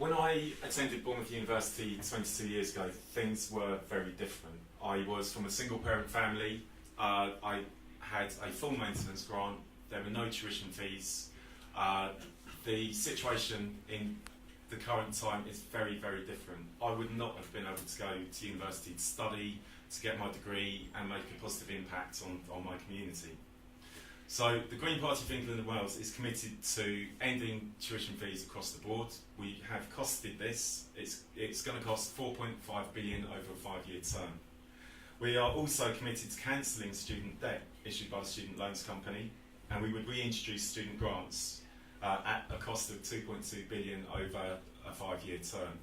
When I attended Bournemouth University 22 years ago, things were very different. I was from a single parent family. I had a full maintenance grant. There were no tuition fees. The situation in the current time is very, very different. I would not have been able to go to university to study, to get my degree and make a positive impact on my community. So the Green Party of England and Wales is committed to ending tuition fees across the board. We have costed this. It's going to cost £4.5 billion over a 5-year term. We are also committed to cancelling student debt issued by the Student Loans Company, and we would reintroduce student grants at a cost of £2.2 billion over a 5-year term.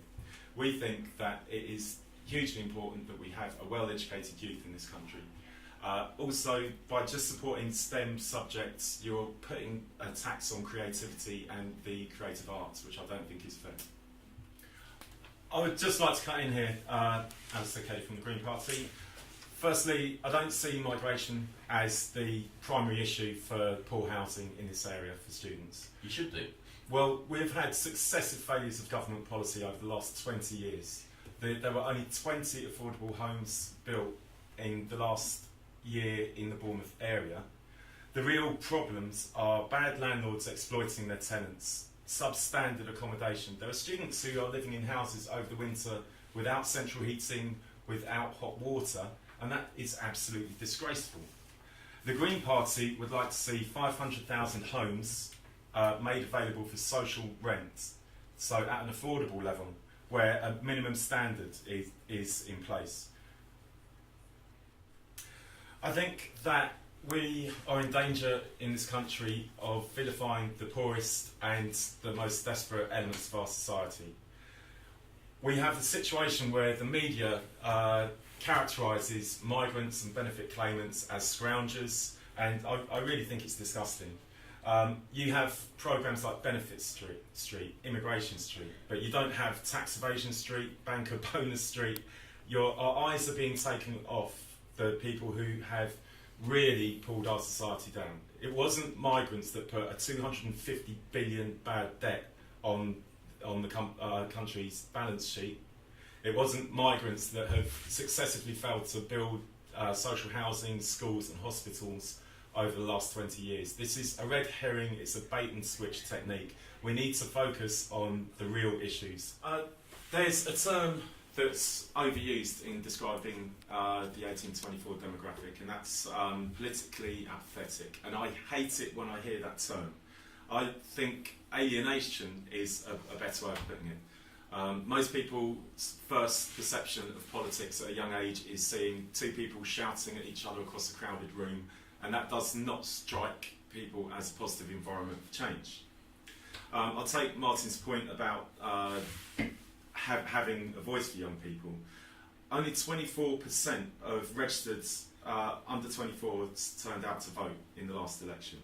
We think that it is hugely important that we have a well-educated youth in this country. Also, by just supporting STEM subjects, you're putting a tax on creativity and the creative arts, which I don't think is fair. I would just like to cut in here, Alistair Keddie from the Green Party. Firstly, I don't see migration as the primary issue for poor housing in this area for students. You should do. Well, we've had successive failures of government policy over the last 20 years. There were only 20 affordable homes built in the last year in the Bournemouth area. The real problems are bad landlords exploiting their tenants, substandard accommodation. There are students who are living in houses over the winter without central heating, without hot water, and that is absolutely disgraceful. The Green Party would like to see 500,000 homes made available for social rent, so at an affordable level, where a minimum standard is in place. I think that we are in danger in this country of vilifying the poorest and the most desperate elements of our society. We have a situation where the media characterises migrants and benefit claimants as scroungers, and I really think it's disgusting. You have programmes like Benefit Street, Immigration Street, but you don't have Tax Evasion Street, Banker Bonus Street. Our eyes are being taken off the people who have really pulled our society down. It wasn't migrants that put a £250 billion bad debt on the country's balance sheet. It wasn't migrants that have successively failed to build social housing, schools and hospitals over the last 20 years. This is a red herring, it's a bait and switch technique. We need to focus on the real issues. There's a term that's overused in describing the 18-24 demographic, and that's politically apathetic. And I hate it when I hear that term. I think alienation is a better way of putting it. Most people's first perception of politics at a young age is seeing two people shouting at each other across a crowded room, and that does not strike people as a positive environment for change. I'll take Martin's point about having a voice for young people. Only 24% of registered under 24s turned out to vote in the last election.